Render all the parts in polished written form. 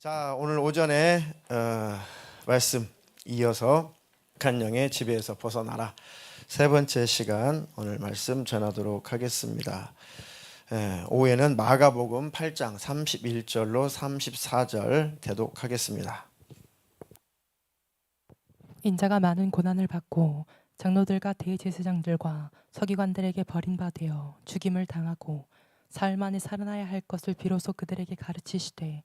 자, 오늘 오전에 말씀 이어서 간영의 지배에서 벗어나라 세 번째 시간 오늘 말씀 전하도록 하겠습니다. 오후에는 마가복음 8장 31절로 34절 대독하겠습니다. 인자가 많은 고난을 받고 장로들과 대제사장들과 서기관들에게 버림받아 죽임을 당하고 사흘 만에 살아나야 할 것을 비로소 그들에게 가르치시되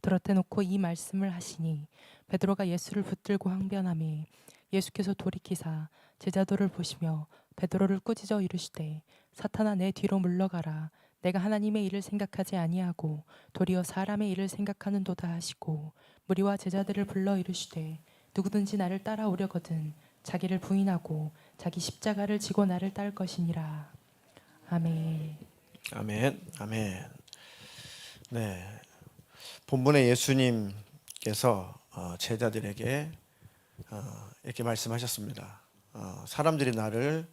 드러떼놓고 이 말씀을 하시니 베드로가 예수를 붙들고 항변하매 예수께서 돌이키사 제자도를 보시며 베드로를 꾸짖어 이르시되 사탄아 내 뒤로 물러가라. 내가 하나님의 일을 생각하지 아니하고 도리어 사람의 일을 생각하는도다 하시고 무리와 제자들을 불러 이르시되 누구든지 나를 따라오려거든 자기를 부인하고 자기 십자가를 지고 나를 따를 것이니라. 아멘. 아멘. 아멘. 네. 본문에 예수님께서 제자들에게 이렇게 말씀하셨습니다. 사람들이 나를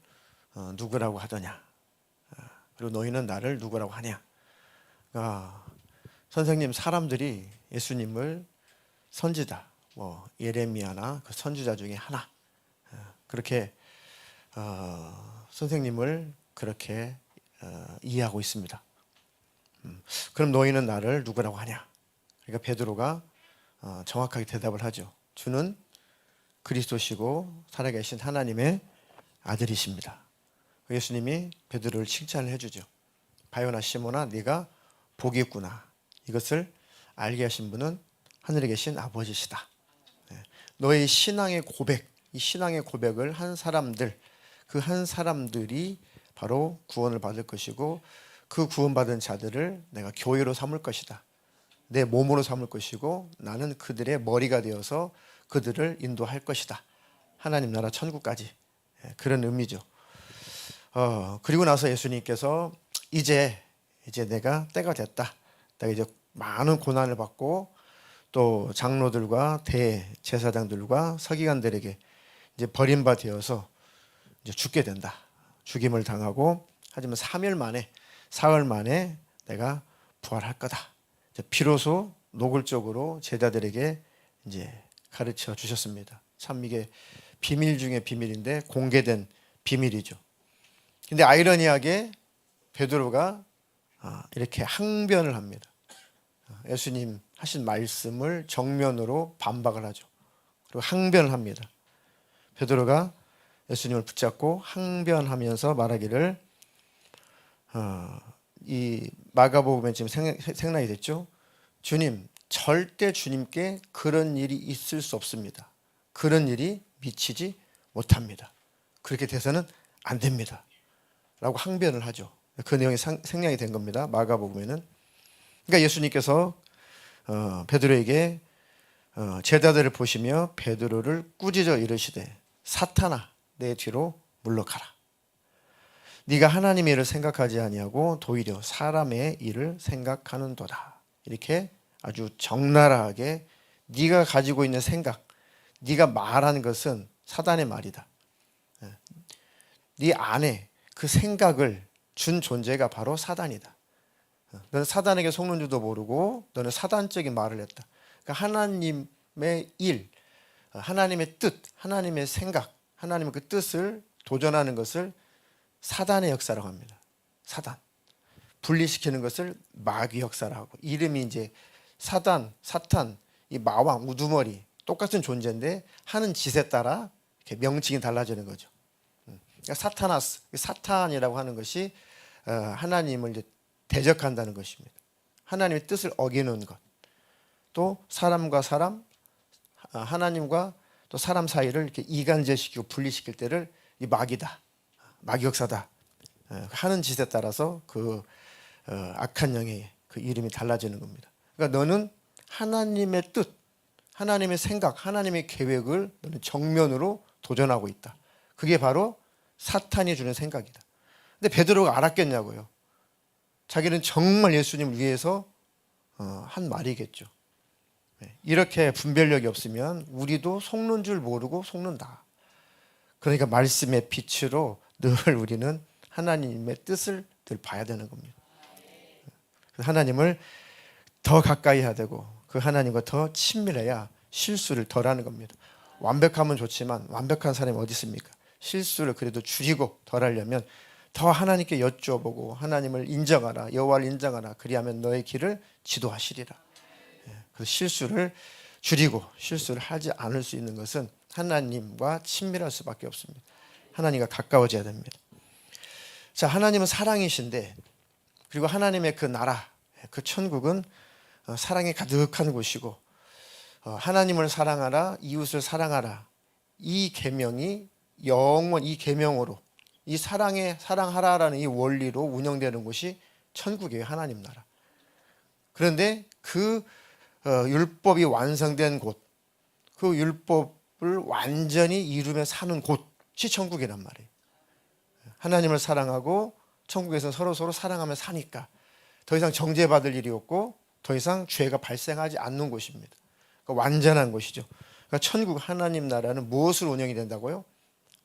누구라고 하더냐? 그리고 너희는 나를 누구라고 하냐? 선생님, 사람들이 예수님을 선지자, 예레미야나 그 선지자 중에 하나, 그렇게 선생님을 그렇게 이해하고 있습니다. 그럼 너희는 나를 누구라고 하냐? 그러니까 베드로가 정확하게 대답을 하죠. 주는 그리스도시고 살아계신 하나님의 아들이십니다. 예수님이 베드로를 칭찬을 해주죠. 바요나 시몬아, 네가 복이 있구나. 이것을 알게 하신 분은 하늘에 계신 아버지시다. 너의 신앙의 고백, 이 신앙의 고백을 한 사람들, 그 한 사람들이 바로 구원을 받을 것이고 그 구원받은 자들을 내가 교회로 삼을 것이다. 내 몸으로 삼을 것이고 나는 그들의 머리가 되어서 그들을 인도할 것이다. 하나님 나라 천국까지. 그런 의미죠. 그리고 나서 예수님께서 이제 내가 때가 됐다. 내가 이제 많은 고난을 받고 또 장로들과 대제사장들과 서기관들에게 이제 버림받아서 이제 죽게 된다. 죽임을 당하고 하지만 3일 만에 사흘 만에 내가 부활할 거다. 비로소 노골적으로 제자들에게 이제 가르쳐 주셨습니다. 참 이게 비밀 중에 비밀인데 공개된 비밀이죠. 근데 아이러니하게 베드로가 이렇게 항변을 합니다. 예수님 하신 말씀을 정면으로 반박을 하죠. 그리고 항변을 합니다. 베드로가 예수님을 붙잡고 항변하면서 말하기를 이 마가복음에 지금 생략이 됐죠. 주님, 절대 주님께 그런 일이 있을 수 없습니다. 그런 일이 미치지 못합니다. 그렇게 돼서는 안 됩니다. 라고 항변을 하죠. 그 내용이 생략이 된 겁니다. 마가복음에는. 그러니까 예수님께서 베드로에게 제자들을 보시며 베드로를 꾸짖어 이르시되 사탄아 내 뒤로 물러가라. 네가 하나님의 일을 생각하지 아니하고 도리어 사람의 일을 생각하는도다. 이렇게 아주 적나라하게 네가 가지고 있는 생각, 네가 말하는 것은 사단의 말이다. 네 안에 그 생각을 준 존재가 바로 사단이다. 너는 사단에게 속는 줄도 모르고 너는 사단적인 말을 했다. 그러니까 하나님의 일, 하나님의 뜻, 하나님의 생각, 하나님의 그 뜻을 도전하는 것을 사단의 역사라고 합니다. 사단. 분리시키는 것을 마귀 역사라고 하고, 이름이 이제 사단, 사탄, 이 마왕, 우두머리 똑같은 존재인데 하는 짓에 따라 이렇게 명칭이 달라지는 거죠. 그러니까 사타나스, 사탄이라고 하는 것이 하나님을 이제 대적한다는 것입니다. 하나님의 뜻을 어기는 것. 또 사람과 사람, 하나님과 또 사람 사이를 이렇게 이간질시키고 분리시킬 때를 이 마귀다. 마귀 역사다. 하는 짓에 따라서 그 악한 영의 그 이름이 달라지는 겁니다. 그러니까 너는 하나님의 뜻, 하나님의 생각, 하나님의 계획을 너는 정면으로 도전하고 있다. 그게 바로 사탄이 주는 생각이다. 근데 베드로가 알았겠냐고요. 자기는 정말 예수님을 위해서 한 말이겠죠. 이렇게 분별력이 없으면 우리도 속는 줄 모르고 속는다. 그러니까 말씀의 빛으로 늘 우리는 하나님의 뜻을 늘 봐야 되는 겁니다. 하나님을 더 가까이 해야 되고 그 그 하나님과 더 친밀해야 실수를 덜 하는 겁니다. 완벽하면 좋지만 완벽한 사람이 어디 있습니까? 실수를 그래도 줄이고 덜 하려면 더 하나님께 여쭈어보고 하나님을 인정하라, 여호와를 인정하라. 그리하면 너의 길을 지도하시리라. 그 실수를 줄이고 실수를 하지 않을 수 있는 것은 하나님과 친밀할 수밖에 없습니다. 하나님과 가까워져야 됩니다. 자, 하나님은 사랑이신데, 그리고 하나님의 그 나라, 그 천국은 사랑이 가득한 곳이고, 하나님을 사랑하라, 이웃을 사랑하라, 이 계명이 이 계명으로, 이 사랑하라라는 이 원리로 운영되는 곳이 천국이에요. 하나님 나라. 그런데 그 율법이 완성된 곳, 그 율법을 완전히 이루며 사는 곳이 천국이란 말이에요. 하나님을 사랑하고 천국에서 서로 사랑하며 사니까 더 이상 정죄받을 일이 없고 더 이상 죄가 발생하지 않는 곳입니다. 그러니까 완전한 곳이죠. 그러니까 천국 하나님 나라는 무엇으로 운영이 된다고요?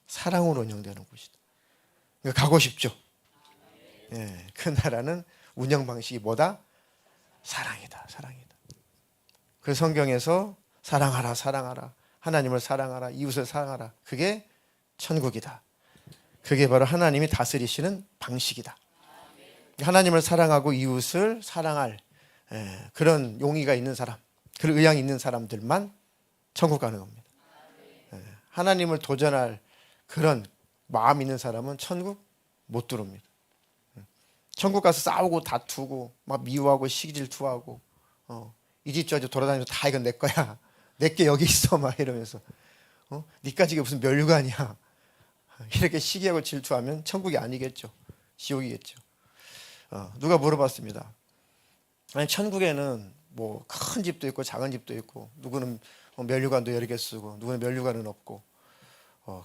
사랑으로 운영되는 곳이다. 그러니까 가고 싶죠. 예, 그 나라는 운영 방식이 뭐다? 사랑이다. 사랑이다. 그 성경에서 사랑하라, 사랑하라, 하나님을 사랑하라, 이웃을 사랑하라. 그게 천국이다. 그게 바로 하나님이 다스리시는 방식이다. 하나님을 사랑하고 이웃을 사랑할 그런 용의가 있는 사람, 그런 의향이 있는 사람들만 천국 가는 겁니다. 하나님을 도전할 그런 마음 있는 사람은 천국 못 들어옵니다. 천국 가서 싸우고 다투고 막 미워하고 시기질투하고 이 집 저 집 돌아다니면서 다 이건 내 거야, 내게 여기 있어 막 이러면서 니까지 이게 무슨 멸관이야, 이렇게 시기하고 질투하면 천국이 아니겠죠. 지옥이겠죠. 누가 물어봤습니다. 아니, 천국에는 뭐 큰 집도 있고 작은 집도 있고, 누구는 면류관도 여러 개 쓰고 누구는 면류관은 없고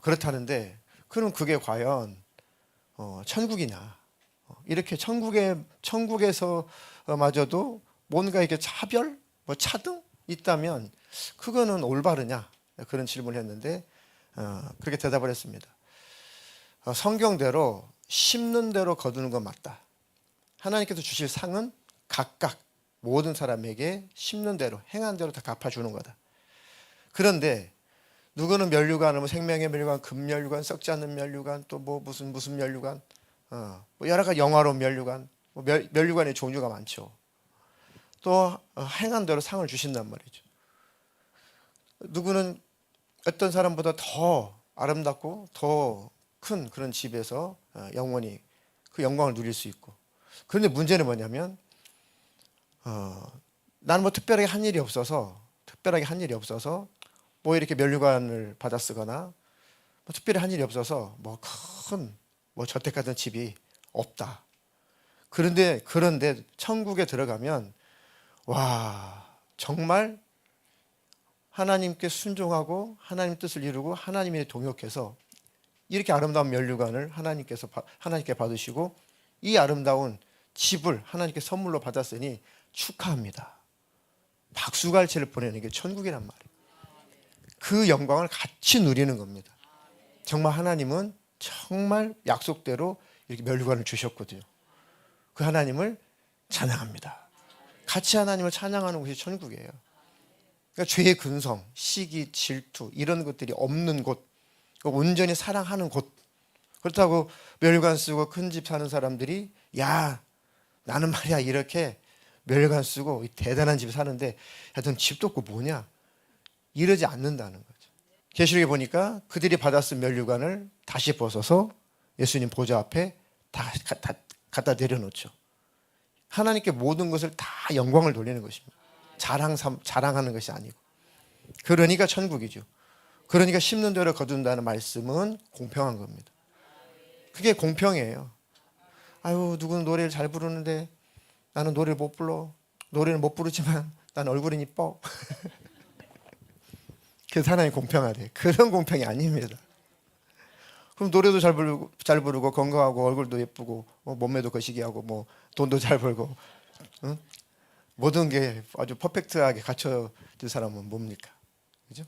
그렇다는데, 그럼 그게 과연 천국이냐? 이렇게 천국에서마저도 뭔가 이렇게 차별, 뭐 차등 있다면 그거는 올바르냐? 그런 질문을 했는데 그렇게 대답을 했습니다. 성경대로 심는 대로 거두는 건 맞다. 하나님께서 주실 상은 각각 모든 사람에게 심는 대로, 행한 대로 다 갚아주는 거다. 그런데 누구는 면류관, 뭐 생명의 면류관, 금면류관, 썩지 않는 면류관, 또 뭐 무슨 면류관, 뭐 여러 가지 영화로운 면류관, 뭐 면류관의 종류가 많죠. 또 행한 대로 상을 주신단 말이죠. 누구는 어떤 사람보다 더 아름답고 더 큰 그런 집에서 영원히 그 영광을 누릴 수 있고. 그런데 문제는 뭐냐면 나는 뭐 특별하게 한 일이 없어서 뭐 이렇게 면류관을 받아 쓰거나 뭐 특별히 한 일이 없어서 뭐 큰 뭐 저택 같은 집이 없다. 그런데 천국에 들어가면 와, 정말 하나님께 순종하고 하나님 뜻을 이루고 하나님에 동역해서 이렇게 아름다운 면류관을 하나님께 받으시고 이 아름다운 집을 하나님께 선물로 받았으니 축하합니다. 박수갈채를 보내는 게 천국이란 말이에요. 그 영광을 같이 누리는 겁니다. 정말 하나님은 정말 약속대로 이렇게 면류관을 주셨거든요. 그 하나님을 찬양합니다. 같이 하나님을 찬양하는 곳이 천국이에요. 그러니까 죄의 근성, 시기, 질투 이런 것들이 없는 곳, 온전히 사랑하는 곳. 그렇다고 면류관 쓰고 큰 집 사는 사람들이 야, 나는 말이야 이렇게 면류관 쓰고 대단한 집 사는데 야, 넌 집도 없고 뭐냐? 이러지 않는다는 거죠. 계시록에 보니까 그들이 받았은 면류관을 다시 벗어서 예수님 보좌 앞에 다 갖다 내려놓죠. 하나님께 모든 것을 다 영광을 돌리는 것입니다. 자랑하는 것이 아니고. 그러니까 천국이죠. 그러니까 심는 대로 거둔다는 말씀은 공평한 겁니다. 그게 공평해요. 아유, 누구는 노래를 잘 부르는데 나는 노래를 못 불러. 노래는 못 부르지만 난 얼굴은 이뻐. 그래서 하나님 공평하대. 그런 공평이 아닙니다. 그럼 노래도 잘 부르고 건강하고 얼굴도 예쁘고 몸매도 거시기하고 뭐 돈도 잘 벌고 응? 모든 게 아주 퍼펙트하게 갖춰진 사람은 뭡니까? 그죠?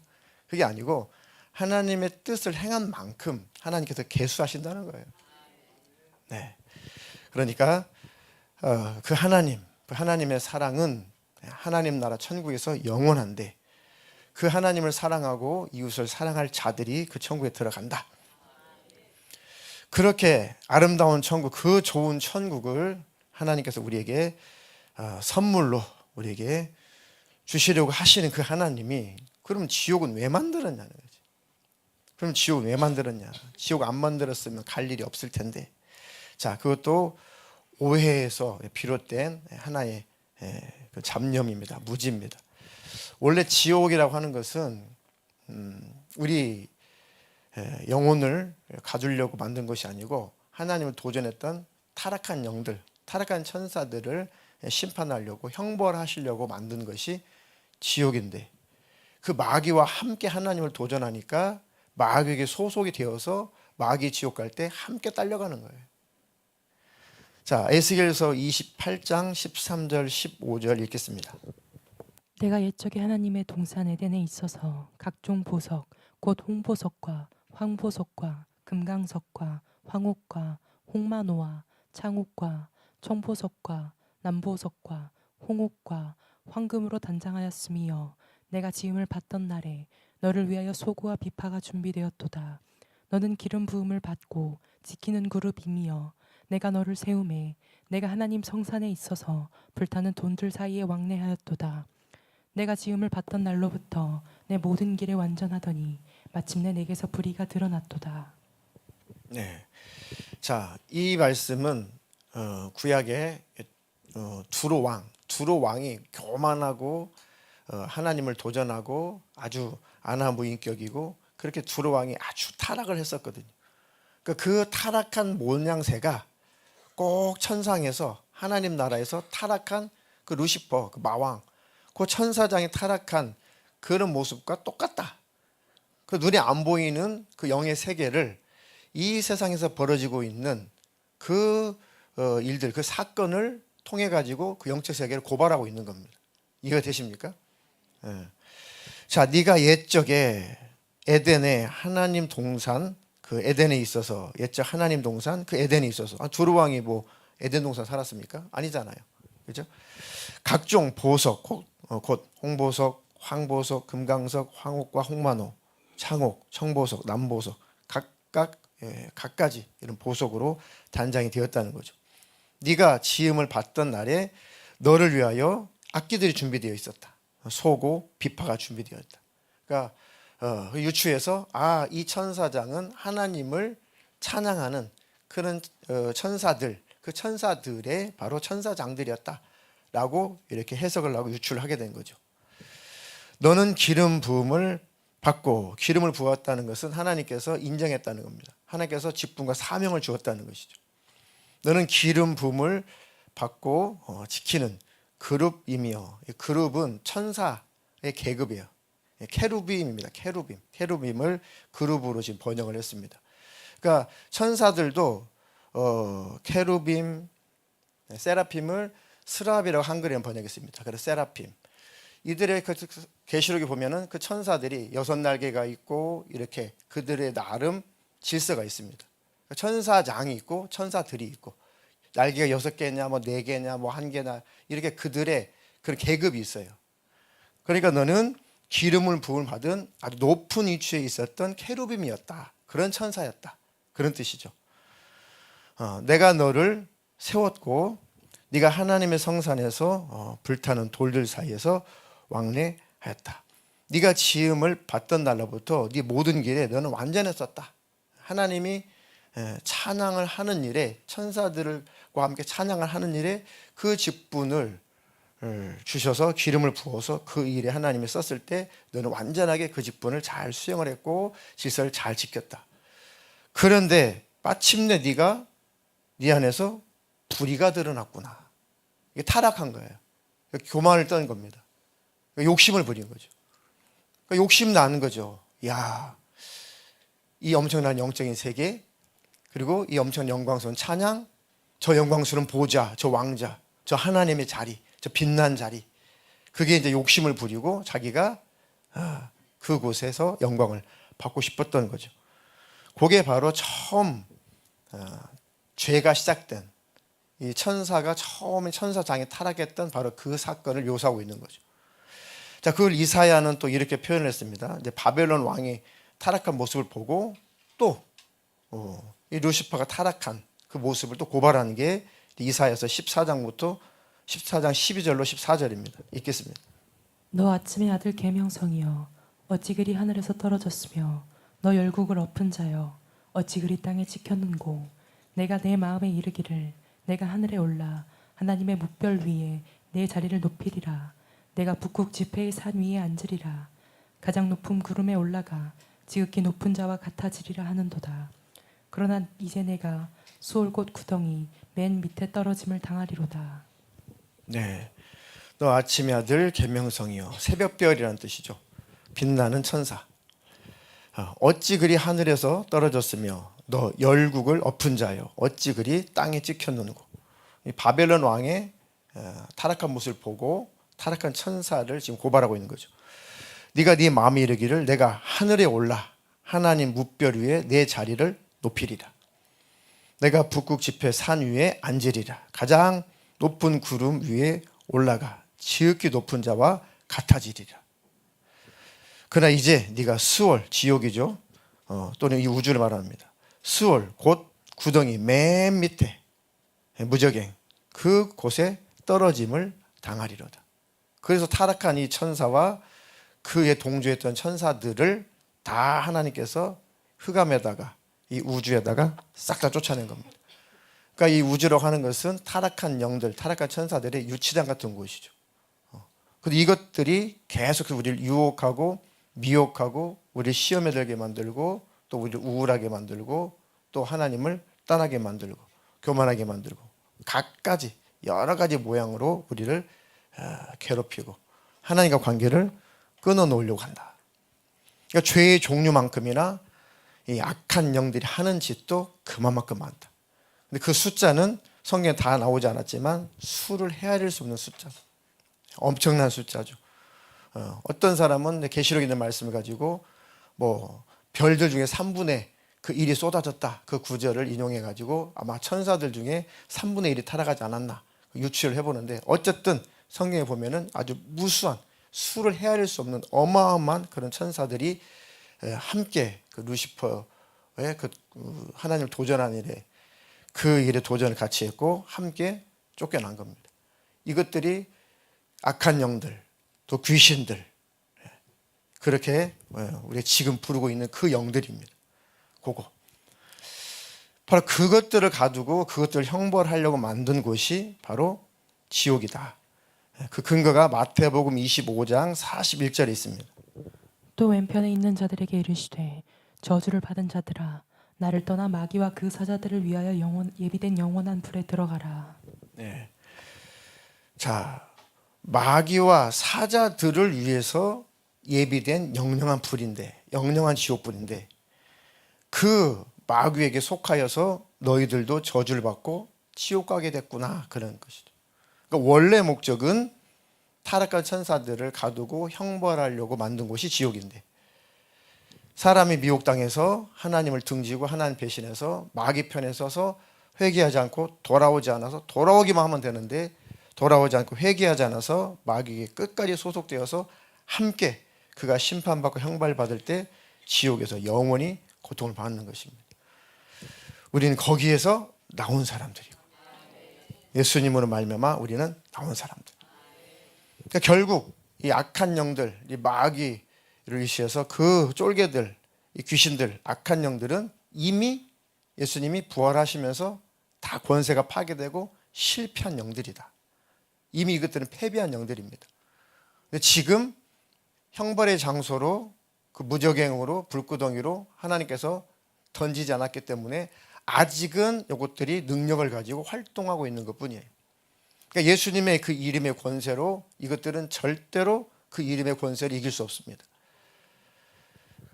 그게 아니고 하나님의 뜻을 행한 만큼 하나님께서 계수하신다는 거예요. 네. 그러니까 그 하나님의 사랑은 하나님 나라 천국에서 영원한데 그 하나님을 사랑하고 이웃을 사랑할 자들이 그 천국에 들어간다. 그렇게 아름다운 천국, 그 좋은 천국을 하나님께서 우리에게 선물로 우리에게 주시려고 하시는 그 하나님이 그럼 지옥은 왜 만들었냐는 거지. 그럼 지옥은 왜 만들었냐? 지옥 안 만들었으면 갈 일이 없을 텐데. 자, 그것도 오해에서 비롯된 하나의 그 잡념입니다. 무지입니다. 원래 지옥이라고 하는 것은 우리 영혼을 가두려고 만든 것이 아니고 하나님을 도전했던 타락한 영들, 타락한 천사들을 심판하려고 형벌하시려고 만든 것이 지옥인데 그 마귀와 함께 하나님을 도전하니까 마귀에게 소속이 되어서 마귀 지옥 갈 때 함께 딸려가는 거예요. 자, 에스겔서 28장 13절 15절 읽겠습니다. 내가 옛적에 하나님의 동산 에덴에 있어서 각종 보석 곧 홍보석과 황보석과 금강석과 황옥과 홍마노와 창옥과 청보석과 남보석과 홍옥과 황금으로 단장하였음이여 내가 지음을 받던 날에 너를 위하여 소고와 비파가 준비되었도다. 너는 기름 부음을 받고 지키는 그룹이며 내가 너를 세우매 내가 하나님 성산에 있어서 불타는 돈들 사이에 왕래하였도다. 내가 지음을 받던 날로부터 내 모든 길에 완전하더니 마침내 내게서 불의가 드러났도다. 네. 자, 이 말씀은 구약의 두로 왕이 교만하고 하나님을 도전하고 아주 안하무인격이고 그렇게 두로 왕이 아주 타락을 했었거든요. 그 타락한 모양새가 꼭 천상에서 하나님 나라에서 타락한 그 루시퍼, 그 마왕, 그 천사장이 타락한 그런 모습과 똑같다. 그 눈에 안 보이는 그 영의 세계를 이 세상에서 벌어지고 있는 그 일들, 그 사건을 통해 가지고 그 영적 세계를 고발하고 있는 겁니다. 이해가 되십니까? 자, 네가 옛적에 에덴에 하나님 동산, 그 에덴에 있어서 옛적 하나님 동산, 그 에덴에 있어서 두루 왕이 뭐 에덴 동산 살았습니까? 아니잖아요. 그렇죠? 각종 보석, 곧 홍보석, 황보석, 금강석, 황옥과 홍만호, 창옥, 청보석, 남보석 각가지 이런 보석으로 단장이 되었다는 거죠. 네가 지음을 받던 날에 너를 위하여 악기들이 준비되어 있었다. 소고, 비파가 준비되었다. 그러니까 유추해서 이 천사장은 하나님을 찬양하는 그런 천사들, 그 천사들의 바로 천사장들이었다라고 이렇게 해석을 하고 유추를 하게 된 거죠. 너는 기름 부음을 받고 기름을 부었다는 것은 하나님께서 인정했다는 겁니다. 하나님께서 직분과 사명을 주었다는 것이죠. 너는 기름 부음을 받고 지키는 그룹이며 그룹은 천사의 계급이에요. 케루빔입니다. 케루빔을 그룹으로 지금 번역을 했습니다. 그러니까 천사들도 케루빔, 세라핌을 스랍이라고 한글에 번역했습니다. 그래서 세라핌. 이들의 그 계시록에 보면은 그 천사들이 6날개가 있고 이렇게 그들의 나름 질서가 있습니다. 천사장이 있고 천사들이 있고 날개가 6개냐 뭐 4개냐 뭐 1개나 이렇게 그들의 그런 계급이 있어요. 그러니까 너는 기름을 부음을 받은 아주 높은 위치에 있었던 케루빔이었다. 그런 천사였다. 그런 뜻이죠. 내가 너를 세웠고 네가 하나님의 성산에서 불타는 돌들 사이에서 왕래하였다. 네가 지음을 받던 날로부터 네 모든 길에 너는 완전했었다. 하나님이 찬양을 하는 일에 천사들과 함께 찬양을 하는 일에 그 직분을 주셔서 기름을 부어서 그 일에 하나님이 썼을 때 너는 완전하게 그 직분을 잘 수행을 했고 질서를 잘 지켰다. 그런데 마침내 네가 네 안에서 불의가 드러났구나. 이게 타락한 거예요. 교만을 떤 겁니다. 욕심을 부린 거죠. 욕심 나는 거죠. 야, 이 엄청난 영적인 세계, 그리고 이 엄청난 영광스러운 찬양, 저 영광스러운 보좌, 저 왕자, 저 하나님의 자리, 저 빛난 자리. 그게 이제 욕심을 부리고 자기가 그곳에서 영광을 받고 싶었던 거죠. 그게 바로 처음 죄가 시작된 이 천사가 처음에 천사장에 타락했던 바로 그 사건을 묘사하고 있는 거죠. 자, 그걸 이사야는 또 이렇게 표현을 했습니다. 이제 바벨론 왕이 타락한 모습을 보고 또 이 루시퍼가 타락한 그 모습을 또 고발하는 게 이사야서 14장부터 14장 12절로 14절입니다. 읽겠습니다. 너 아침의 아들 계명성이여 어찌 그리 하늘에서 떨어졌으며 너 열국을 엎은 자여 어찌 그리 땅에 찍혔는고 내가 내 마음에 이르기를 내가 하늘에 올라 하나님의 묵별 위에 내 자리를 높이리라 내가 북극 지폐의 산 위에 앉으리라 가장 높은 구름에 올라가 지극히 높은 자와 같아지리라 하는도다. 그러나 이제 내가 수올 곧 구덩이 맨 밑에 떨어짐을 당하리로다. 네, 너 아침의 아들 계명성이여 새벽별이라는 뜻이죠. 빛나는 천사. 어찌 그리 하늘에서 떨어졌으며 너 열국을 엎은 자여 어찌 그리 땅에 찍혔는고. 이 바벨론 왕의 타락한 모습을 보고 타락한 천사를 지금 고발하고 있는 거죠. 네가 네 마음에 이르기를 내가 하늘에 올라 하나님 묵별 위에 내 자리를 높이리라. 내가 북극 지폐 산 위에 앉으리라. 가장 높은 구름 위에 올라가 지극히 높은 자와 같아지리라. 그러나 이제 네가 수월, 지옥이죠. 또는 이 우주를 말합니다. 수월, 곧 구덩이 맨 밑에 무저갱 그 곳에 떨어짐을 당하리로다. 그래서 타락한 이 천사와 그에 동조했던 천사들을 다 하나님께서 흑암에다가 이 우주에다가 싹 다 쫓아낸 겁니다. 그러니까 이 우주라고 하는 것은 타락한 영들, 타락한 천사들의 유치장 같은 곳이죠. 근데 이것들이 계속 우리를 유혹하고 미혹하고 우리를 시험에 들게 만들고 또 우리를 우울하게 만들고 또 하나님을 떠나게 만들고 교만하게 만들고 갖가지 여러 가지 모양으로 우리를 괴롭히고 하나님과 관계를 끊어놓으려고 한다. 그러니까 죄의 종류만큼이나 이 악한 영들이 하는 짓도 그만큼 많다. 근데 그 숫자는 성경에 다 나오지 않았지만 수를 헤아릴 수 없는 숫자. 엄청난 숫자죠. 어떤 사람은 계시록에 있는 말씀을 가지고 뭐 별들 중에 3분의 그 1이 쏟아졌다. 그 구절을 인용해 가지고 아마 천사들 중에 3분의 1이 타락하지 않았나 유추를 해보는데 어쨌든 성경에 보면은 아주 무수한 수를 헤아릴 수 없는 어마어마한 그런 천사들이 함께 그 루시퍼의 그 하나님을 도전하는 일에 그 일에 도전을 같이 했고 함께 쫓겨난 겁니다. 이것들이 악한 영들 또 귀신들 그렇게 우리가 지금 부르고 있는 그 영들입니다. 그거 바로 그것들을 가두고 그것들을 형벌하려고 만든 곳이 바로 지옥이다. 그 근거가 마태복음 25장 41절에 있습니다. 또 왼편에 있는 자들에게 이르시되 저주를 받은 자들아 나를 떠나 마귀와 그 사자들을 위하여 예비된 영원한 불에 들어가라. 네. 자, 마귀와 사자들을 위해서 예비된 영영한 불인데, 영영한 지옥불인데, 그 마귀에게 속하여서 너희들도 저주를 받고 지옥 가게 됐구나 그런 것이죠. 그러니까 원래 목적은 타락한 천사들을 가두고 형벌하려고 만든 곳이 지옥인데 사람이 미혹당해서 하나님을 등지고 하나님 배신해서 마귀 편에 서서 회개하지 않고 돌아오지 않아서 돌아오기만 하면 되는데 돌아오지 않고 회개하지 않아서 마귀에게 끝까지 소속되어서 함께 그가 심판받고 형벌받을 때 지옥에서 영원히 고통을 받는 것입니다. 우리는 거기에서 나온 사람들이고 예수님으로 말미암아 우리는 나온 사람들. 그러니까 결국 이 악한 영들, 이 마귀를 의시해서 그 쫄개들, 이 귀신들, 악한 영들은 이미 예수님이 부활하시면서 다 권세가 파괴되고 실패한 영들이다. 이미 이것들은 패배한 영들입니다. 근데 지금 형벌의 장소로 그 무저갱으로 불구덩이로 하나님께서 던지지 않았기 때문에 아직은 이것들이 능력을 가지고 활동하고 있는 것뿐이에요. 그러니까 예수님의 그 이름의 권세로 이것들은 절대로 그 이름의 권세를 이길 수 없습니다.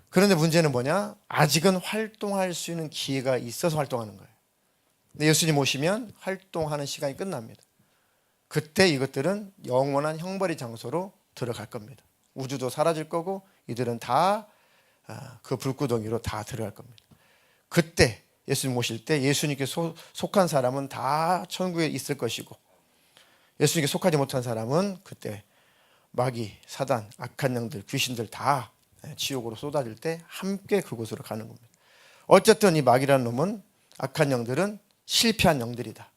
그런데 문제는 뭐냐? 아직은 활동할 수 있는 기회가 있어서 활동하는 거예요. 근데 예수님 오시면 활동하는 시간이 끝납니다. 그때 이것들은 영원한 형벌의 장소로 들어갈 겁니다. 우주도 사라질 거고 이들은 다 그 불구덩이로 다 들어갈 겁니다. 그때 예수님 오실 때 예수님께 속한 사람은 다 천국에 있을 것이고 예수님께 속하지 못한 사람은 그때 마귀, 사단, 악한 영들, 귀신들 다 지옥으로 쏟아질 때 함께 그곳으로 가는 겁니다. 어쨌든 이 마귀라는 놈은, 악한 영들은 실패한 영들이다.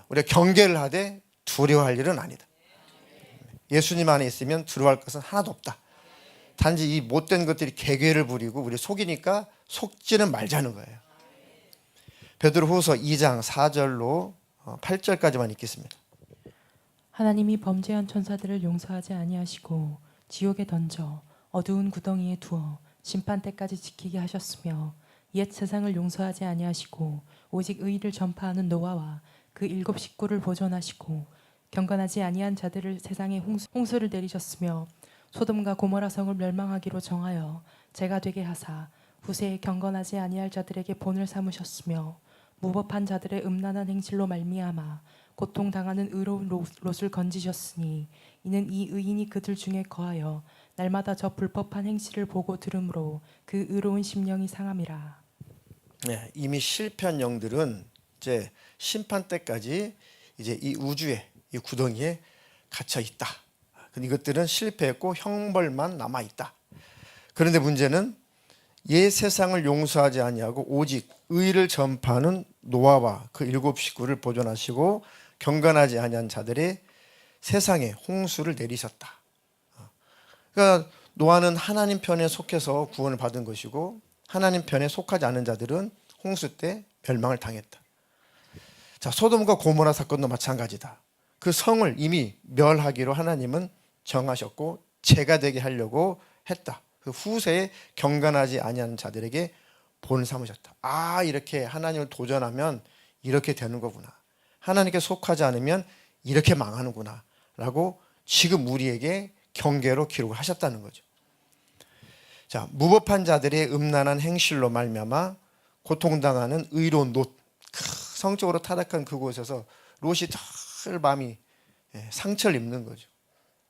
우리가 경계를 하되 두려워할 일은 아니다. 예수님 안에 있으면 두려워할 것은 하나도 없다. 단지 이 못된 것들이 개괴를 부리고 우리 속이니까 속지는 말자는 거예요. 베드로후서 2장 4절로 8절까지만 읽겠습니다. 하나님이 범죄한 천사들을 용서하지 아니하시고 지옥에 던져 어두운 구덩이에 두어 심판 때까지 지키게 하셨으며 옛 세상을 용서하지 아니하시고 오직 의를 전파하는 노아와 그 7 식구를 보존하시고 경건하지 아니한 자들을 세상에 홍수를 내리셨으며 소돔과 고모라 성을 멸망하기로 정하여 재가 되게 하사 후세에 경건하지 아니할 자들에게 본을 삼으셨으며 무법한 자들의 음란한 행실로 말미암아 고통당하는 의로운 롯을 건지셨으니 이는 이 의인이 그들 중에 거하여 날마다 저 불법한 행실을 보고 들으므로 그 의로운 심령이 상함이라. 네, 이미 실패한 영들은 이제 심판 때까지 이제 이 우주에, 이 구덩이에 갇혀 있다. 이것들은 실패했고 형벌만 남아 있다. 그런데 문제는 옛 세상을 용서하지 아니하고 오직 의를 전파하는 노아와 그 7 식구를 보존하시고 경건하지 아니한 자들의 세상에 홍수를 내리셨다. 그러니까 노아는 하나님 편에 속해서 구원을 받은 것이고 하나님 편에 속하지 않은 자들은 홍수 때 멸망을 당했다. 자, 소돔과 고모라 사건도 마찬가지다. 그 성을 이미 멸하기로 하나님은 정하셨고 죄가 되게 하려고 했다. 그 후세에 경건하지 아니하는 자들에게 본을 삼으셨다. 아, 이렇게 하나님을 도전하면 이렇게 되는 거구나. 하나님께 속하지 않으면 이렇게 망하는구나 라고 지금 우리에게 경계로 기록을 하셨다는 거죠. 자, 무법한 자들의 음란한 행실로 말미암아 고통당하는 의로운 롯, 성적으로 타락한 그곳에서 롯이 늘 마음이 상처를 입는 거죠.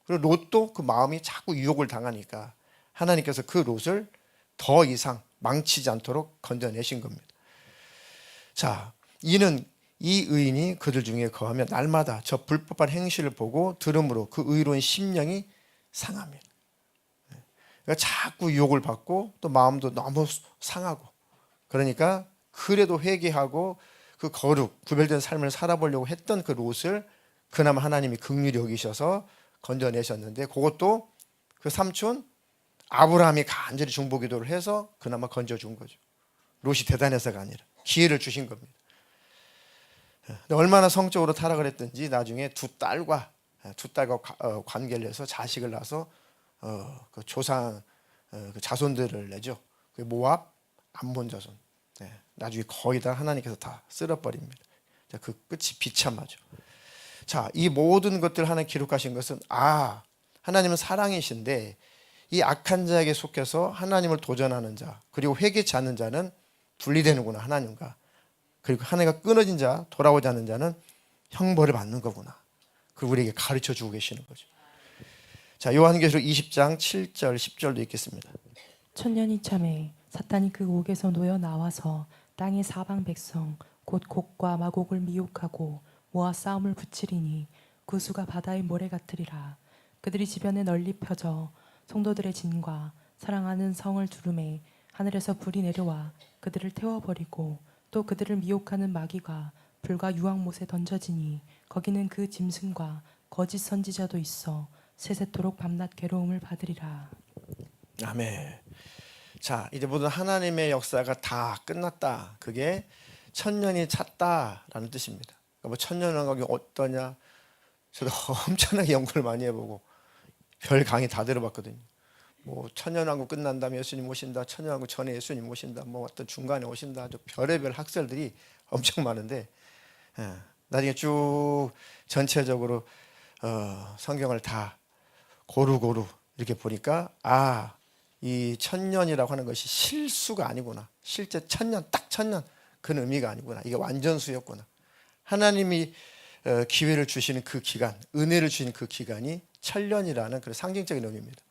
그리고 롯도 그 마음이 자꾸 유혹을 당하니까 하나님께서 그 롯을 더 이상 망치지 않도록 건져내신 겁니다. 자, 이는 이 의인이 그들 중에 거하며 날마다 저 불법한 행실을 보고 들음으로 그 의로운 심령이 상합니다. 그러니까 자꾸 유혹을 받고 또 마음도 너무 상하고 그러니까 그래도 회개하고 그 거룩 구별된 삶을 살아보려고 했던 그 롯을 그나마 하나님이 긍휼히 여기셔서 건져내셨는데 그것도 그 삼촌 아브라함이 간절히 중보기도를 해서 그나마 건져준 거죠. 롯이 대단해서가 아니라 기회를 주신 겁니다. 근데 얼마나 성적으로 타락을 했든지 나중에 두 딸과 관계를 해서 자식을 낳아서 그 조상 그 자손들을 내죠. 그 모압, 암몬 자손. 나중에 거의 다 하나님께서 다 쓸어버립니다. 자, 그 끝이 비참하죠. 자, 이 모든 것들 하나 기록하신 것은 하나님은 사랑이신데 이 악한 자에게 속해서 하나님을 도전하는 자 그리고 회개치 않는 자는 분리되는구나 하나님과. 그리고 하나님과 끊어진 자 돌아오지 않는 자는 형벌을 받는 거구나. 그걸 우리에게 가르쳐 주고 계시는 거죠. 자, 요한계시록 20장 7절 10절도 읽겠습니다. 천년이 참에 사탄이 그 옥에서 놓여 나와서 땅의 사방 백성 곧 곡과 마곡을 미혹하고 모아 싸움을 붙이리니 그 수가 바다의 모래 같으리라. 그들이 지변에 널리 펴져 성도들의 진과 사랑하는 성을 두루매 하늘에서 불이 내려와 그들을 태워버리고 또 그들을 미혹하는 마귀가 불과 유황못에 던져지니 거기는 그 짐승과 거짓 선지자도 있어 세세토록 밤낮 괴로움을 받으리라. 아멘. 자, 이제 모든 하나님의 역사가 다 끝났다. 그게 천년이 찼다라는 뜻입니다. 그러니까 뭐 천년왕국이 어떠냐? 저도 엄청나게 연구를 많이 해보고 별 강의 다 들어봤거든요. 뭐 천년왕국 끝난 다음에 예수님 오신다, 천년왕국 전에 예수님 오신다, 뭐 어떤 중간에 오신다, 아주 별의별 학설들이 엄청 많은데 나중에 쭉 전체적으로 성경을 다 고루고루 이렇게 보니까 이 천년이라고 하는 것이 실수가 아니구나. 실제 천년, 딱 천년 그런 의미가 아니구나. 이게 완전수였구나. 하나님이 기회를 주시는 그 기간, 은혜를 주시는 그 기간이 천년이라는 그런 상징적인 의미입니다.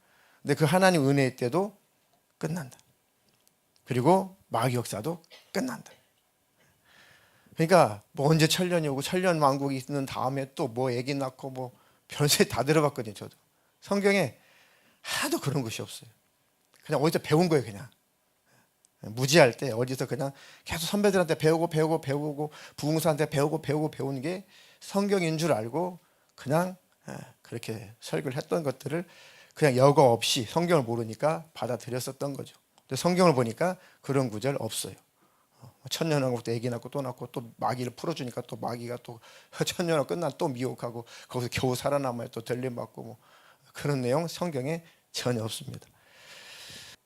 근데 그 하나님 은혜의 때도 끝난다. 그리고 마귀 역사도 끝난다. 그러니까 뭐 언제 천년이 오고 천년 왕국이 있는 다음에 또 뭐 애기 낳고 뭐 별세 다 들어봤거든요. 저도 성경에 하도 그런 것이 없어요. 그냥 어디서 배운 거예요. 그냥 무지할 때 어디서 그냥 계속 선배들한테 배우고 부흥사한테 배우고 배우는 게 성경인 줄 알고 그냥 그렇게 설교를 했던 것들을 그냥 여과 없이 성경을 모르니까 받아들였었던 거죠. 근데 성경을 보니까 그런 구절 없어요. 천년왕국 때 애기 낳고 또 마귀를 풀어주니까 또 마귀가 또 천년왕국 끝난 또 미혹하고 거기서 겨우 살아남아야 또 들림받고 뭐 그런 내용 성경에 전혀 없습니다.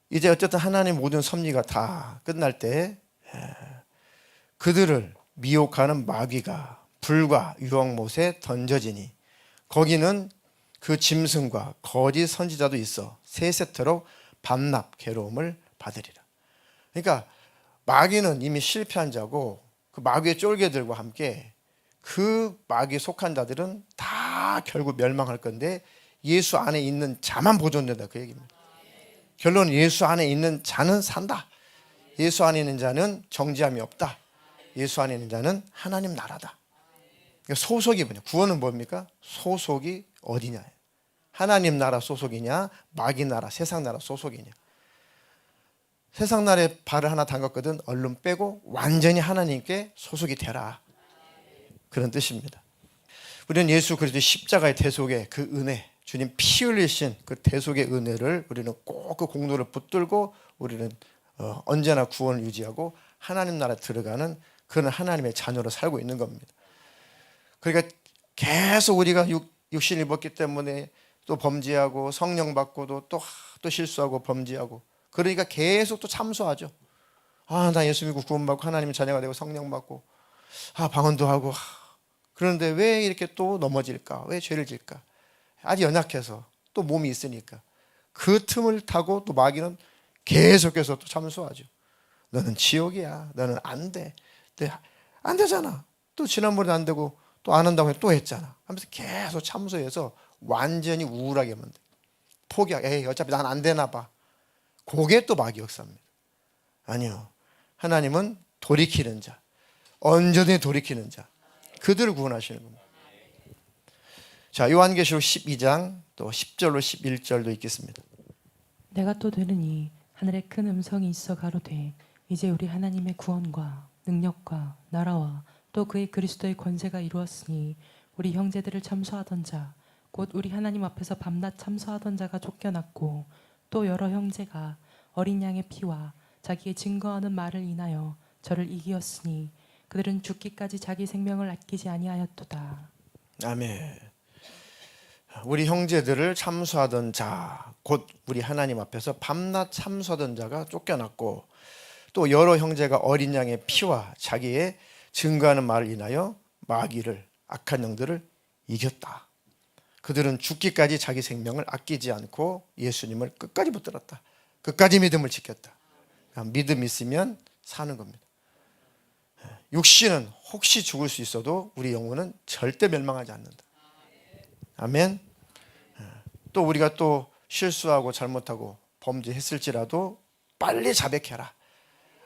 이제 어쨌든 하나님 모든 섭리가 다 끝날 때 그들을 미혹하는 마귀가 불과 유황못에 던져지니 거기는 그 짐승과 거짓 선지자도 있어 세세토록 밤낮 괴로움을 받으리라. 그러니까 마귀는 이미 실패한 자고 그 마귀의 쫄개들과 함께 그 마귀에 속한 자들은 다 결국 멸망할 건데 예수 안에 있는 자만 보존된다 그 얘기입니다. 결론은 예수 안에 있는 자는 산다. 예수 안에 있는 자는 정죄함이 없다. 예수 안에 있는 자는 하나님 나라다. 소속이 뭐냐? 구원은 뭡니까? 소속이 어디냐? 하나님 나라 소속이냐? 마귀 나라, 세상 나라 소속이냐? 세상 나라에 발을 하나 담갔거든 얼른 빼고 완전히 하나님께 소속이 되라. 그런 뜻입니다. 우리는 예수 그리스도 십자가의 대속의 그 은혜, 주님 피 흘리신 그 대속의 은혜를 우리는 꼭 그 공로를 붙들고 우리는 언제나 구원을 유지하고 하나님 나라에 들어가는 그런 하나님의 자녀로 살고 있는 겁니다. 그러니까 계속 우리가 육신을 입었기 때문에 또 범죄하고 성령 받고도 또 실수하고 범죄하고 그러니까 계속 또 참소하죠. 나 예수 믿고 구원받고 하나님의 자녀가 되고 성령 받고 방언도 하고 그런데 왜 이렇게 또 넘어질까? 왜 죄를 질까? 아직 연약해서 또 몸이 있으니까 그 틈을 타고 또 마귀는 계속해서 또 참소하죠. 너는 지옥이야. 너는 안 돼. 안 되잖아. 또 지난번에 안 되고 또 안 한다고 또 했잖아. 하면서 계속 참소해서 완전히 우울하게 만들어. 포기하고 에이 어차피 난 안 되나 봐. 그게 또 마귀 역사입니다. 아니요. 하나님은 돌이키는 자. 언제든지 돌이키는 자. 그들을 구원하시는 겁니다. 자, 요한계시록 12장 또 10절로 11절도 읽겠습니다. 내가 또 들으니 하늘에 큰 음성이 있어 가로되 이제 우리 하나님의 구원과 능력과 나라와 또 그의 그리스도의 권세가 이루었으니 우리 형제들을 참소하던 자 곧 우리 하나님 앞에서 밤낮 참소하던 자가 쫓겨났고 또 여러 형제가 어린 양의 피와 자기의 증거하는 말을 인하여 저를 이기었으니 그들은 죽기까지 자기 생명을 아끼지 아니하였도다. 아멘. 우리 형제들을 참수하던 자, 곧 우리 하나님 앞에서 밤낮 참수하던 자가 쫓겨났고 또 여러 형제가 어린 양의 피와 자기의 증거하는 말을 인하여 마귀를 악한 영들을 이겼다. 그들은 죽기까지 자기 생명을 아끼지 않고 예수님을 끝까지 붙들었다. 끝까지 믿음을 지켰다. 믿음 있으면 사는 겁니다. 육신은 혹시 죽을 수 있어도 우리 영혼은 절대 멸망하지 않는다. 아멘. 또 우리가 또 실수하고 잘못하고 범죄했을지라도 빨리 자백해라.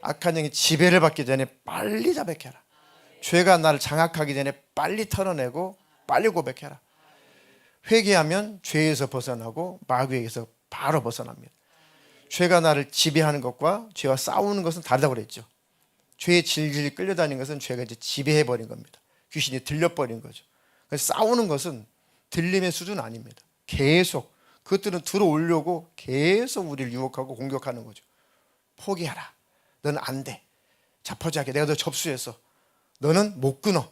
악한 영이 지배를 받기 전에 빨리 자백해라. 죄가 나를 장악하기 전에 빨리 털어내고 빨리 고백해라. 회개하면 죄에서 벗어나고 마귀에게서 바로 벗어납니다. 죄가 나를 지배하는 것과 죄와 싸우는 것은 다르다고 그랬죠. 죄에 질질 끌려다니는 것은 죄가 이제 지배해버린 겁니다. 귀신이 들려버린 거죠. 그래서 싸우는 것은 들림의 수준 아닙니다. 계속 그것들은 들어오려고 계속 우리를 유혹하고 공격하는 거죠. 포기하라. 너는 안 돼. 자포자기 내가 너 접수해서 너는 못 끊어.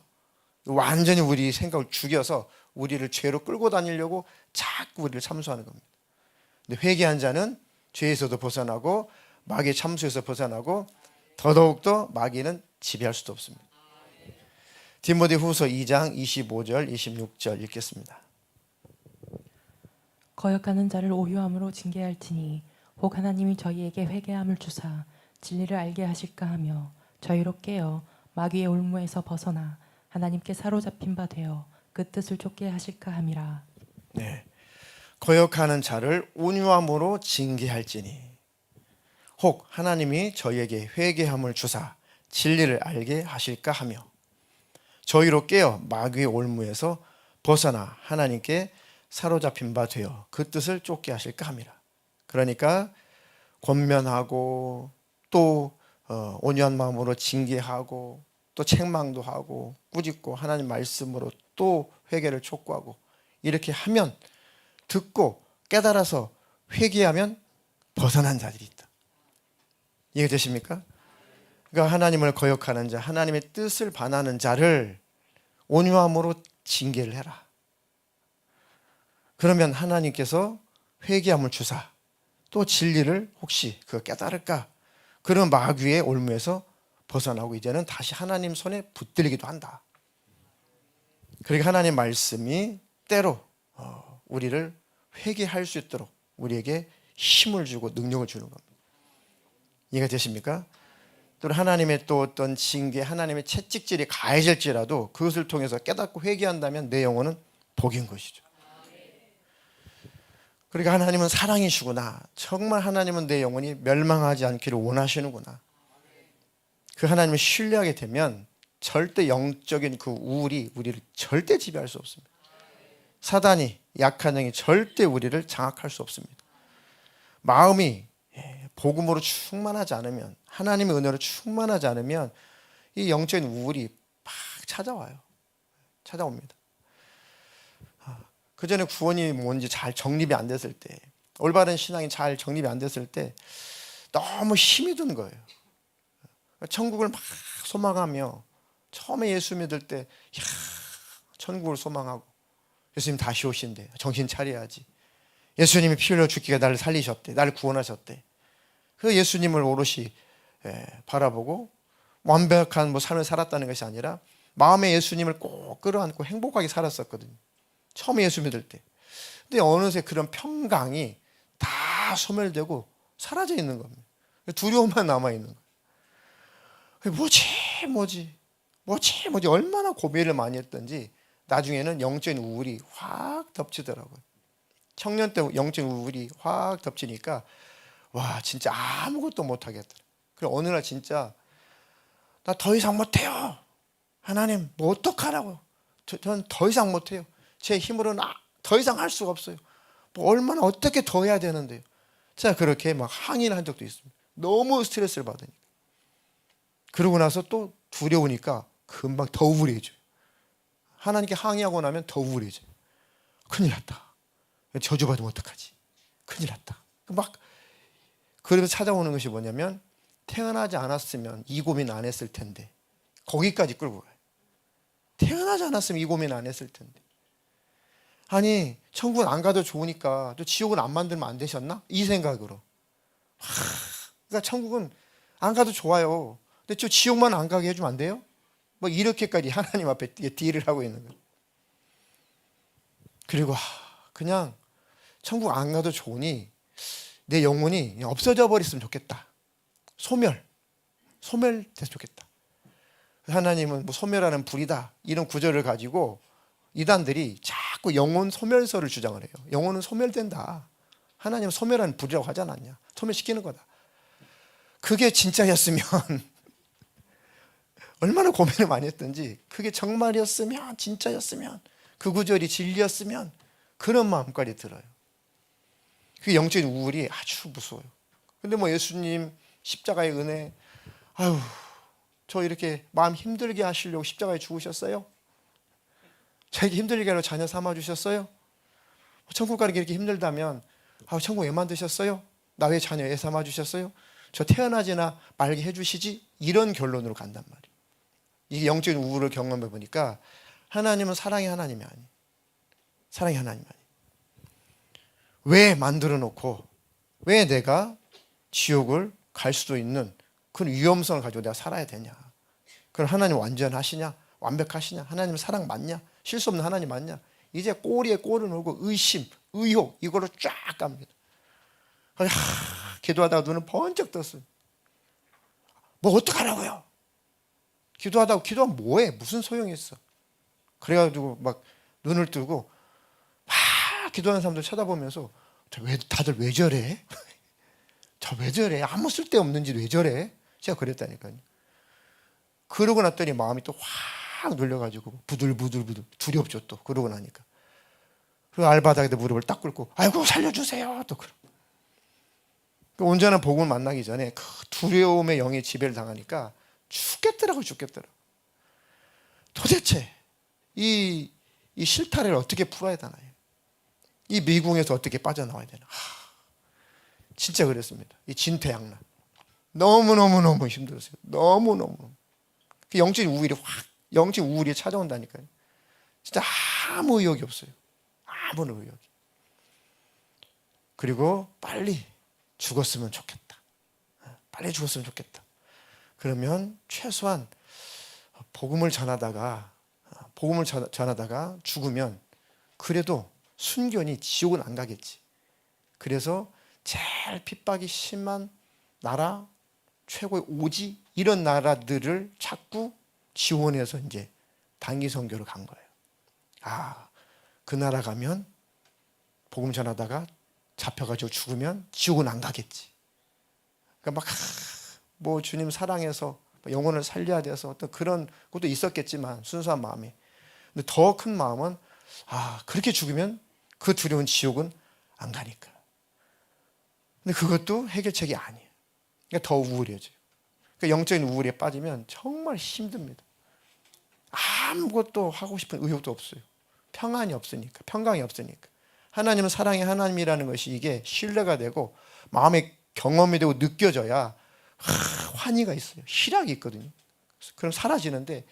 완전히 우리 생각을 죽여서 우리를 죄로 끌고 다니려고 자꾸 우리를 참수하는 겁니다. 근데 회개한 자는 죄에서도 벗어나고 마귀의 참수에서 벗어나고 더더욱더 마귀는 지배할 수도 없습니다. 디모데후서 2장 25절 26절 읽겠습니다. 거역하는 자를 오유함으로 징계할지니 혹 하나님이 저희에게 회개함을 주사 진리를 알게 하실까 하며 저희로 깨어 마귀의 올무에서 벗어나 하나님께 사로잡힌 바 되어 그 뜻을 쫓게 하실까 함이라. 네, 거역하는 자를 온유함으로 징계할지니 혹 하나님이 저희에게 회개함을 주사 진리를 알게 하실까 하며 저희로 깨어 마귀의 올무에서 벗어나 하나님께 사로잡힌 바 되어 그 뜻을 쫓게 하실까 함이라. 그러니까 권면하고 또 온유한 마음으로 징계하고 또 책망도 하고 꾸짖고 하나님 말씀으로 또 회개를 촉구하고 이렇게 하면, 듣고 깨달아서 회개하면 벗어난 자들이 있다. 이해되십니까? 그러니까 하나님을 거역하는 자, 하나님의 뜻을 반하는 자를 온유함으로 징계를 해라. 그러면 하나님께서 회개함을 주사 또 진리를 혹시 그거 깨달을까? 그런 마귀의 올무에서 벗어나고 이제는 다시 하나님 손에 붙들리기도 한다. 그러니까 하나님 말씀이 때로 우리를 회개할 수 있도록 우리에게 힘을 주고 능력을 주는 겁니다. 이해가 되십니까? 또 하나님의 또 어떤 징계, 하나님의 채찍질이 가해질지라도 그것을 통해서 깨닫고 회개한다면 내 영혼은 복인 것이죠. 그러니까 하나님은 사랑이시구나. 정말 하나님은 내 영혼이 멸망하지 않기를 원하시는구나. 그 하나님을 신뢰하게 되면 절대 영적인 그 우울이 우리를 절대 지배할 수 없습니다. 사단이, 약한 영이 절대 우리를 장악할 수 없습니다. 마음이 복음으로 충만하지 않으면, 하나님의 은혜로 충만하지 않으면 이 영적인 우울이 막 찾아옵니다. 그 전에 구원이 뭔지 잘 정립이 안 됐을 때, 올바른 신앙이 잘 정립이 안 됐을 때 너무 힘이 든 거예요. 천국을 막 소망하며, 처음에 예수 믿을 때 천국을 소망하고, 예수님 다시 오신대, 정신 차려야지, 예수님이 피 흘려 죽기가 나를 살리셨대, 나를 구원하셨대. 그 예수님을 오롯이 바라보고 완벽한 삶을 살았다는 것이 아니라 마음에 예수님을 꼭 끌어안고 행복하게 살았었거든요, 처음에 예수 믿을 때. 근데 어느새 그런 평강이 다 소멸되고 사라져 있는 겁니다. 두려움만 남아있는 거예요. 뭐지 얼마나 고민을 많이 했던지 나중에는 영적인 우울이 확 덮치더라고요. 청년 때 영적인 우울이 확 덮치니까 와, 진짜 아무것도 못하겠더라. 그래서 어느 날 진짜 나 더 이상 못해요, 하나님 뭐 어떡하라고, 저는 더 이상 못해요, 제 힘으로는 더 이상 할 수가 없어요, 뭐 얼마나 어떻게 더 해야 되는데요. 제가 그렇게 막 항의를 한 적도 있습니다. 너무 스트레스를 받으니까. 그러고 나서 또 두려우니까 금방 더 우울해져요. 하나님께 항의하고 나면 더 우울해져요. 큰일 났다, 저주받으면 어떡하지, 큰일 났다. 막 그러면서 찾아오는 것이 뭐냐면, 태어나지 않았으면 이 고민 안 했을 텐데, 거기까지 끌고 가요. 태어나지 않았으면 이 고민 안 했을 텐데, 아니 천국은 안 가도 좋으니까 또 지옥은 안 만들면 안 되셨나? 이 생각으로. 그러니까 천국은 안 가도 좋아요, 근데 저 지옥만 안 가게 해주면 안 돼요? 뭐 이렇게까지 하나님 앞에 딜을 하고 있는 거예요. 그리고 그냥 천국 안 가도 좋으니 내 영혼이 없어져 버렸으면 좋겠다, 소멸됐으면 좋겠다. 하나님은 뭐 소멸하는 불이다, 이런 구절을 가지고 이단들이 자꾸 영혼 소멸설을 주장을 해요. 영혼은 소멸된다, 하나님은 소멸하는 불이라고 하지 않았냐, 소멸시키는 거다. 그게 진짜였으면 얼마나 고민을 많이 했던지, 그게 정말이었으면, 진짜였으면, 그 구절이 진리였으면, 그런 마음까지 들어요. 그 영적인 우울이 아주 무서워요. 근데 뭐 예수님 십자가의 은혜, 아유, 저 이렇게 마음 힘들게 하시려고 십자가에 죽으셨어요? 저에게 힘들게 하려고 자녀 삼아 주셨어요? 천국 가는 게 이렇게 힘들다면 천국 왜 만드셨어요? 나 왜 자녀 애 삼아 주셨어요? 저 태어나지나 말게 해주시지? 이런 결론으로 간단 말이에요. 이게 영적인 우울을 경험해 보니까 하나님은 사랑의 하나님이 아니에요. 사랑의 하나님이 아니에요. 왜 만들어 놓고 왜 내가 지옥을 갈 수도 있는 그런 위험성을 가지고 내가 살아야 되냐? 그럼 하나님 완전하시냐? 완벽하시냐? 하나님 사랑 맞냐? 실수 없는 하나님 맞냐? 이제 꼬리에 꼬리를 놓고 의심, 의혹 이걸로 쫙 갑니다. 기도하다가 눈을 번쩍 떴어요. 뭐 어떡하라고요? 기도하면 뭐해? 무슨 소용이 있어? 그래가지고 막 눈을 뜨고 막 기도하는 사람들 쳐다보면서 다들 왜 저래? 저 왜 저래? 아무 쓸데없는지 왜 저래? 제가 그랬다니까요. 그러고 났더니 마음이 또 확 꽉 눌려가지고 부들부들부들 두렵죠 또 그러고 나니까. 그리고 알바닥에다 무릎을 딱 꿇고 아이고 살려주세요 또 그러. 온전한 복음을 만나기 전에 그 두려움의 영의 지배를 당하니까 죽겠더라고. 도대체 이 실타래를 어떻게 풀어야 되나요? 이 미궁에서 어떻게 빠져나와야 되나? 진짜 그랬습니다. 이 진퇴양난. 너무너무 힘들었어요. 너무너무. 영적인 우울이 찾아온다니까요. 진짜 아무 의욕이 없어요. 아무 의욕이. 그리고 빨리 죽었으면 좋겠다. 빨리 죽었으면 좋겠다. 그러면 최소한 복음을 전하다가 죽으면 그래도 순견이 지옥은 안 가겠지. 그래서 제일 핍박이 심한 나라, 최고의 오지 이런 나라들을 자꾸 지원해서 이제 단기 선교를 간 거예요. 그 나라 가면 복음 전하다가 잡혀가지고 죽으면 지옥은 안 가겠지. 그러니까 뭐 주님 사랑해서 영혼을 살려야 돼서 어떤 그런 것도 있었겠지만 순수한 마음이. 근데 더 큰 마음은 그렇게 죽으면 그 두려운 지옥은 안 가니까. 근데 그것도 해결책이 아니에요. 그러니까 더 우울해져요. 그러니까 영적인 우울에 빠지면 정말 힘듭니다. 아무것도 하고 싶은 의욕도 없어요. 평안이 없으니까, 평강이 없으니까. 하나님은 사랑의 하나님이라는 것이 이게 신뢰가 되고 마음의 경험이 되고 느껴져야 환희가 있어요. 희락이 있거든요. 그럼 사라지는데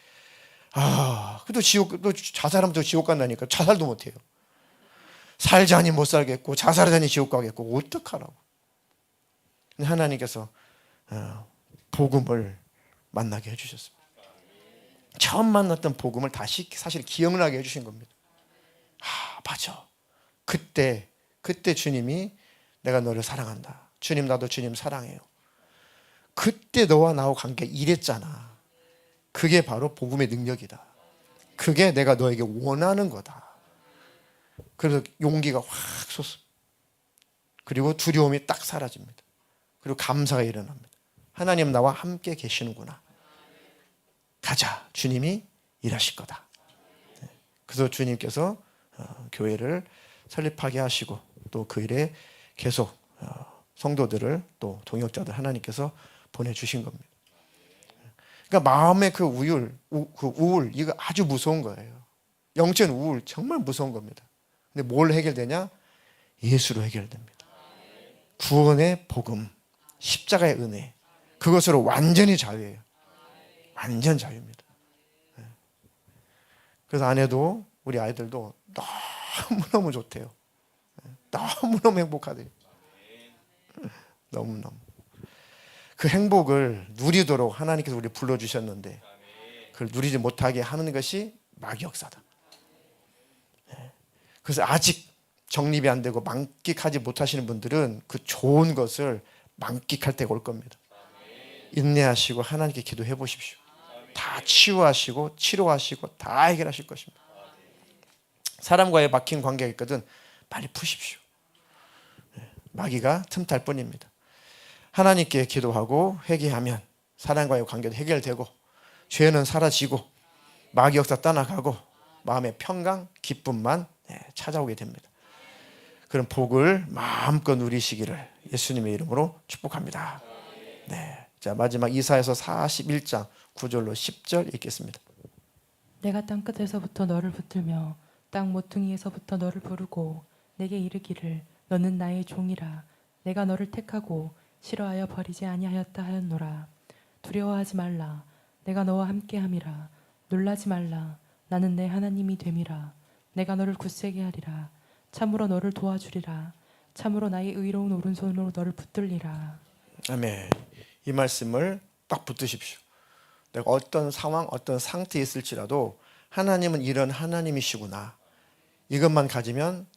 그래도 또 자살하면 또 지옥 간다니까 자살도 못해요. 살자니 못 살겠고 자살하자니 지옥 가겠고 어떡하라고. 근데 하나님께서 복음을 만나게 해주셨습니다. 처음 만났던 복음을 다시 사실 기억나게 해주신 겁니다. 맞아. 그때 주님이 내가 너를 사랑한다. 주님 나도 주님 사랑해요. 그때 너와 나하고 관계 이랬잖아. 그게 바로 복음의 능력이다. 그게 내가 너에게 원하는 거다. 그래서 용기가 확 솟습니다. 그리고 두려움이 딱 사라집니다. 그리고 감사가 일어납니다. 하나님 나와 함께 계시는구나. 가자. 주님이 일하실 거다. 그래서 주님께서 교회를 설립하게 하시고 또 그 일에 계속 성도들을 또 동역자들 하나님께서 보내주신 겁니다. 그러니까 마음의 그 우울 이거 아주 무서운 거예요. 영적인 우울 정말 무서운 겁니다. 근데 뭘 해결되냐? 예수로 해결됩니다. 구원의 복음, 십자가의 은혜, 그것으로 완전히 자유예요. 완전 자유입니다. 그래서 아내도 우리 아이들도 너무너무 좋대요. 너무너무 행복하대요. 너무너무. 그 행복을 누리도록 하나님께서 우리를 불러주셨는데 그걸 누리지 못하게 하는 것이 마귀 역사다. 그래서 아직 정립이 안 되고 만끽하지 못하시는 분들은 그 좋은 것을 만끽할 때가 올 겁니다. 인내하시고 하나님께 기도해 보십시오. 다 치유하시고 치료하시고 다 해결하실 것입니다. 사람과의 막힌 관계가 있거든 빨리 푸십시오. 마귀가 틈탈 뿐입니다. 하나님께 기도하고 회개하면 사람과의 관계도 해결되고 죄는 사라지고 마귀 역사 떠나가고 마음의 평강, 기쁨만 찾아오게 됩니다. 그런 복을 마음껏 누리시기를 예수님의 이름으로 축복합니다. 네, 자 마지막 이사야서 41장 9절로 10절 읽겠습니다. 내가 땅 끝에서부터 너를 붙들며 땅 모퉁이에서부터 너를 부르고 내게 이르기를 너는 나의 종이라. 내가 너를 택하고 싫어하여 버리지 아니하였다 하였노라. 두려워하지 말라. 내가 너와 함께함이라. 놀라지 말라. 나는 내 하나님이 됨이라. 내가 너를 굳세게 하리라. 참으로 너를 도와주리라. 참으로 나의 의로운 오른손으로 너를 붙들리라. 아멘. 이 말씀을 딱 붙드십시오. 내가 어떤 상황, 어떤 상태에 있을지라도 하나님은 이런 하나님이시구나. 이것만 가지면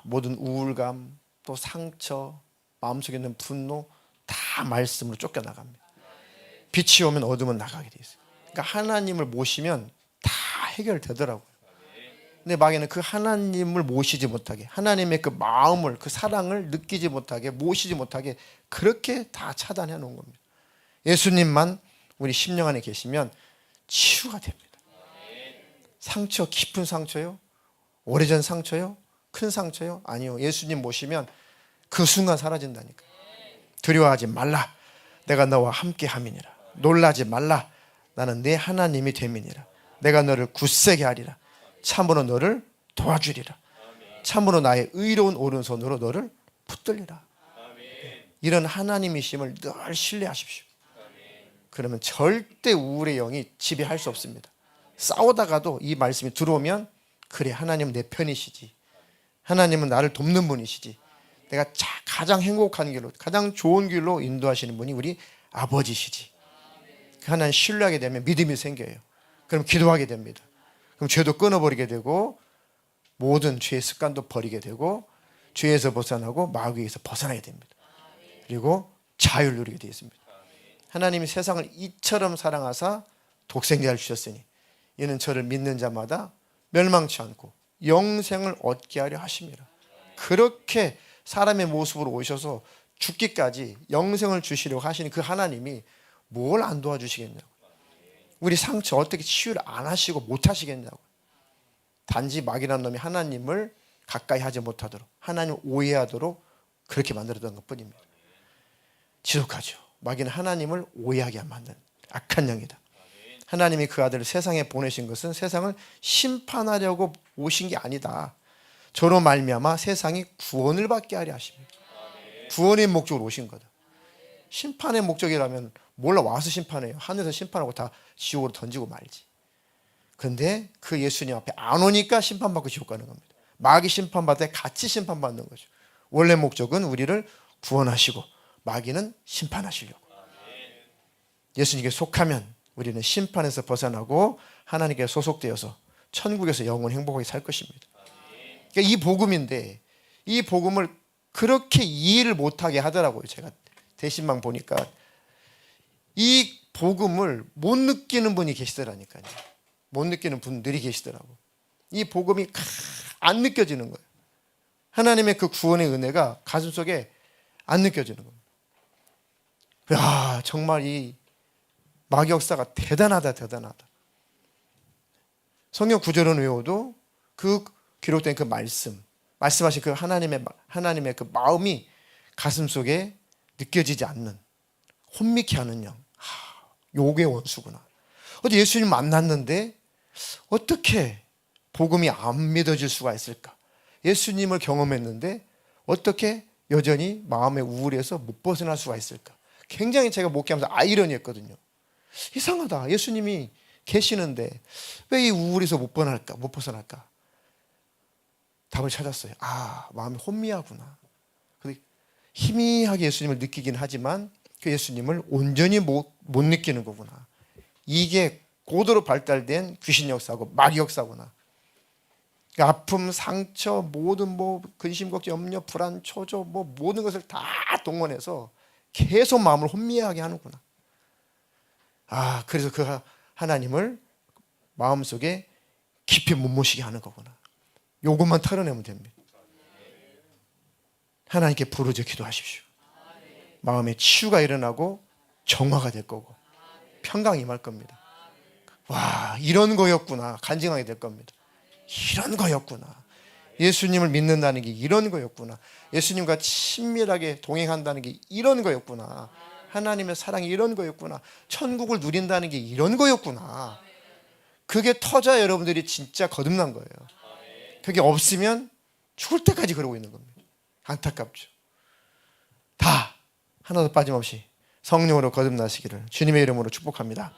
모든 우울감, 또 상처, 마음속에 있는 분노 다 말씀으로 쫓겨나갑니다. 빛이 오면 어둠은 나가게 돼 있어요. 그러니까 하나님을 모시면 다 해결되더라고요. 근데 마귀는 그 하나님을 모시지 못하게, 하나님의 그 마음을, 그 사랑을 느끼지 못하게, 모시지 못하게 그렇게 다 차단해 놓은 겁니다. 예수님만 우리 심령 안에 계시면 치유가 됩니다. 상처, 깊은 상처요? 오래전 상처요? 큰 상처요? 아니요. 예수님 모시면 그 순간 사라진다니까요. 두려워하지 말라. 내가 너와 함께 함이니라. 놀라지 말라. 나는 내 하나님이 됨이니라. 내가 너를 굳세게 하리라. 참으로 너를 도와주리라. 참으로 나의 의로운 오른손으로 너를 붙들리라. 이런 하나님이심을 늘 신뢰하십시오. 그러면 절대 우울의 영이 지배할 수 없습니다. 싸우다가도 이 말씀이 들어오면 그래, 하나님은 내 편이시지. 하나님은 나를 돕는 분이시지. 내가 가장 행복한 길로, 가장 좋은 길로 인도하시는 분이 우리 아버지시지. 그 하나님 신뢰하게 되면 믿음이 생겨요. 그럼 기도하게 됩니다. 그럼 죄도 끊어버리게 되고 모든 죄의 습관도 버리게 되고 죄에서 벗어나고 마귀에서 벗어나게 됩니다. 그리고 자유를 누리게 되어 있습니다. 하나님이 세상을 이처럼 사랑하사 독생자를 주셨으니 이는 저를 믿는 자마다 멸망치 않고 영생을 얻게 하려 하심이라. 그렇게 사람의 모습으로 오셔서 죽기까지 영생을 주시려고 하시는 그 하나님이 뭘 안 도와주시겠냐고. 우리 상처 어떻게 치유를 안 하시고 못 하시겠냐고. 단지 마귀라는 놈이 하나님을 가까이 하지 못하도록, 하나님을 오해하도록 그렇게 만들었던 것뿐입니다. 지독하죠. 마귀는 하나님을 오해하게 만든 악한 영이다. 하나님이 그 아들을 세상에 보내신 것은 세상을 심판하려고 오신 게 아니다. 저로 말미암아 세상이 구원을 받게 하려 하십니다. 구원의 목적으로 오신 거다. 심판의 목적이라면 몰라 와서 심판해요. 하늘에서 심판하고 다 지옥으로 던지고 말지. 그런데 그 예수님 앞에 안 오니까 심판받고 지옥 가는 겁니다. 마귀 심판받을 때 같이 심판받는 거죠. 원래 목적은 우리를 구원하시고 마귀는 심판하시려고. 예수님께 속하면 우리는 심판에서 벗어나고 하나님께 소속되어서 천국에서 영원 행복하게 살 것입니다. 그러니까 이 복음인데 이 복음을 그렇게 이해를 못하게 하더라고요. 제가 대신방 보니까 이 복음을 못 느끼는 분이 계시더라니까요. 못 느끼는 분들이 계시더라고. 이 복음이 안 느껴지는 거예요. 하나님의 그 구원의 은혜가 가슴속에 안 느껴지는 겁니다. 야, 정말 이 마귀 역사가 대단하다. 성경 구절은 외워도 그 기록된 그 말씀하신 그 하나님의 그 마음이 가슴속에 느껴지지 않는, 혼미케 하는 영. 욕의 원수구나. 어제 예수님 만났는데 어떻게 복음이 안 믿어질 수가 있을까? 예수님을 경험했는데 어떻게 여전히 마음의 우울에서 못 벗어날 수가 있을까? 굉장히 제가 목회하면서 아이러니했거든요. 이상하다. 예수님이 계시는데 왜 이 우울에서 못 벗어날까? 답을 찾았어요. 마음이 혼미하구나. 희미하게 예수님을 느끼긴 하지만 그 예수님을 온전히 못 느끼는 거구나. 이게 고도로 발달된 귀신 역사고 마귀 역사구나. 아픔, 상처, 모든 근심, 걱정, 염려, 불안, 초조 모든 것을 다 동원해서 계속 마음을 혼미하게 하는구나. 그래서 그 하나님을 마음속에 깊이 못 모시게 하는 거구나. 요것만 털어내면 됩니다. 하나님께 부르짖어 기도하십시오. 마음에 치유가 일어나고 정화가 될 거고 평강이 임할 겁니다. 와, 이런 거였구나. 간증하게 될 겁니다. 이런 거였구나. 예수님을 믿는다는 게 이런 거였구나. 예수님과 친밀하게 동행한다는 게 이런 거였구나. 하나님의 사랑이 이런 거였구나. 천국을 누린다는 게 이런 거였구나. 그게 터져야 여러분들이 진짜 거듭난 거예요. 그게 없으면 죽을 때까지 그러고 있는 겁니다. 안타깝죠. 다 하나도 빠짐없이 성령으로 거듭나시기를 주님의 이름으로 축복합니다.